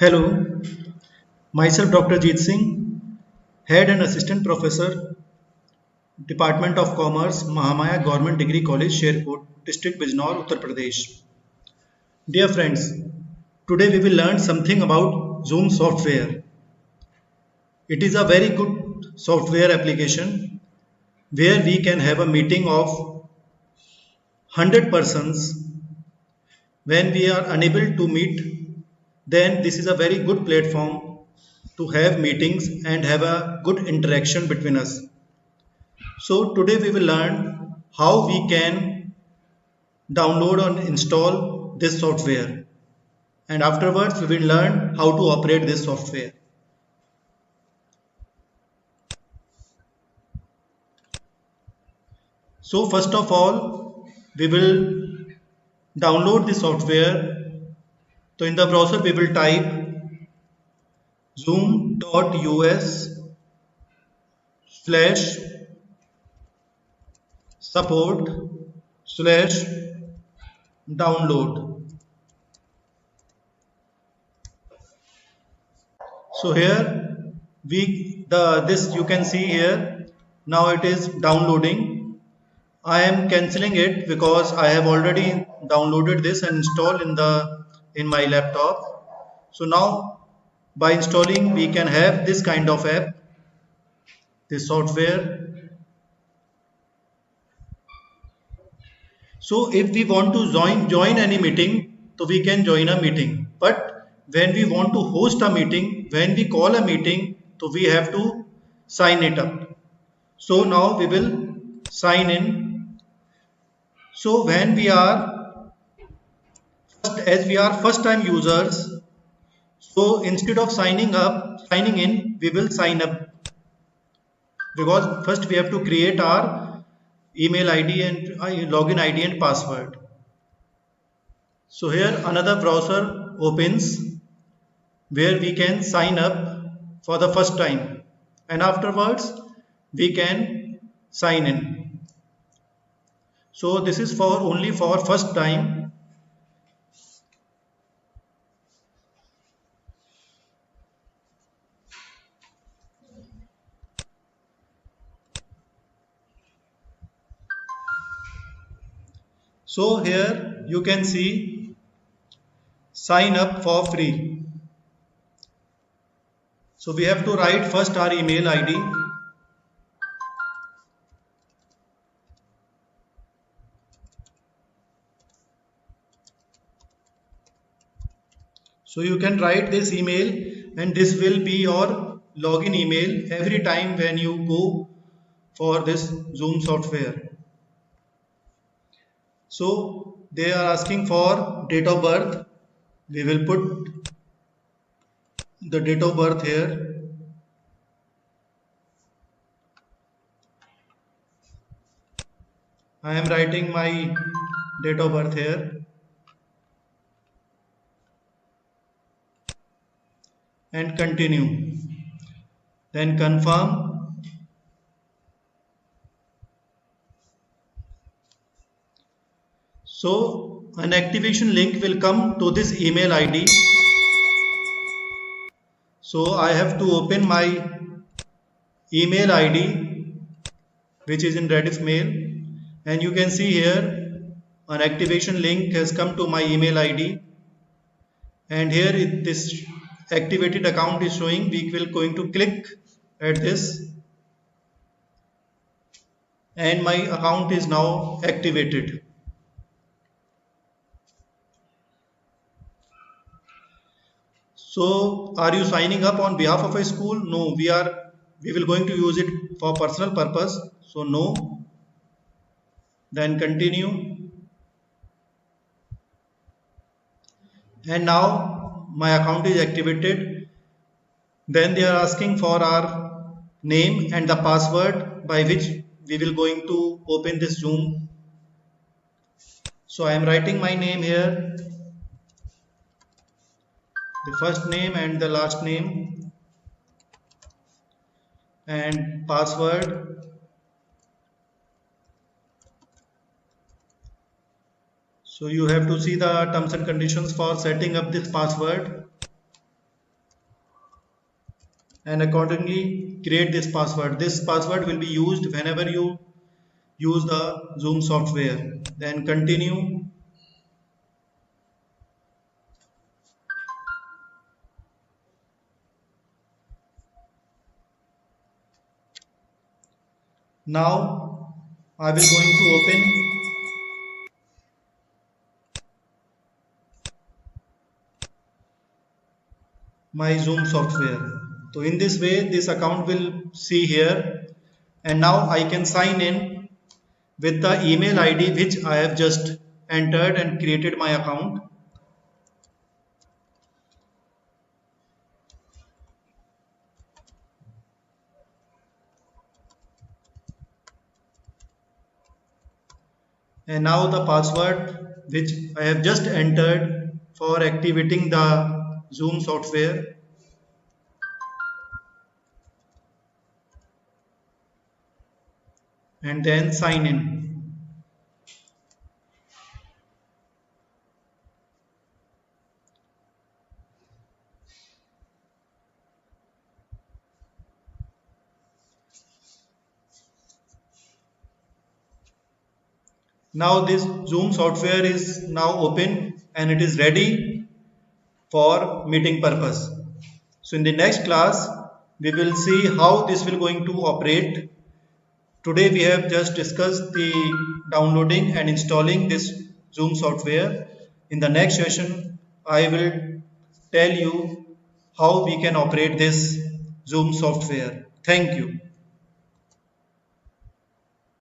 Hello, myself Dr. Jeet Singh, Head and Assistant Professor, Department of Commerce, Mahamaya Government Degree College, Sherpur, District Bijnor, Uttar Pradesh. Dear friends, today we will learn something about Zoom software. It is a very good software application where we can have a meeting of 100 persons. When we are unable to meet, then this is a very good platform to have meetings and have a good interaction between us. So today we will learn how we can download and install this software, and afterwards we will learn how to operate this software. So first of all we will download the software. So in the browser we will type zoom.us slash support slash download. So here we the this you can see here, now it is downloading. I am cancelling it because I have already downloaded this and installed in my laptop. So now by installing we can have this kind of app, this software. So if we want to join any meeting, so we can join a meeting. But when we want to host a meeting, when we call a meeting, so we have to sign it up. So now we will sign in. So when we are as we are first time users, so instead of signing in, we will sign up, because first we have to create our email ID and login ID and password. So here another browser opens where we can sign up for the first time, and afterwards we can sign in. So this is for only for first time. So here you can see sign up for free. So we have to write first our email ID. So you can write this email and this will be your login email every time when you go for this Zoom software. So they are asking for date of birth. We will put the date of birth here. I am writing my date of birth here and continue. Then confirm. So an activation link will come to this email ID. So I have to open my email ID which is in Rediff mail, and you can see here an activation link has come to my email ID, and here this activated account is showing. We will going to click at this and my account is now activated. So are you signing up on behalf of a school? No, we will going to use it for personal purpose. So no, then continue. And now my account is activated. Then they are asking for our name and the password by which we will going to open this Zoom. So I am writing my name here, the first name and the last name, and password. So you have to see the terms and conditions for setting up this password. and accordingly create this password. This password will be used whenever you use the Zoom software. Then continue. Now I will going to open my Zoom software. So in this way, this account will see here, and now I can sign in with the email ID which I have just entered and created my account. And now the password which I have just entered for activating the Zoom software. And then sign in. Now this Zoom software is now open and it is ready for meeting purpose. So in the next class, we will see how this will going to operate. Today we have just discussed the downloading and installing this Zoom software. In the next session, I will tell you how we can operate this Zoom software. Thank you.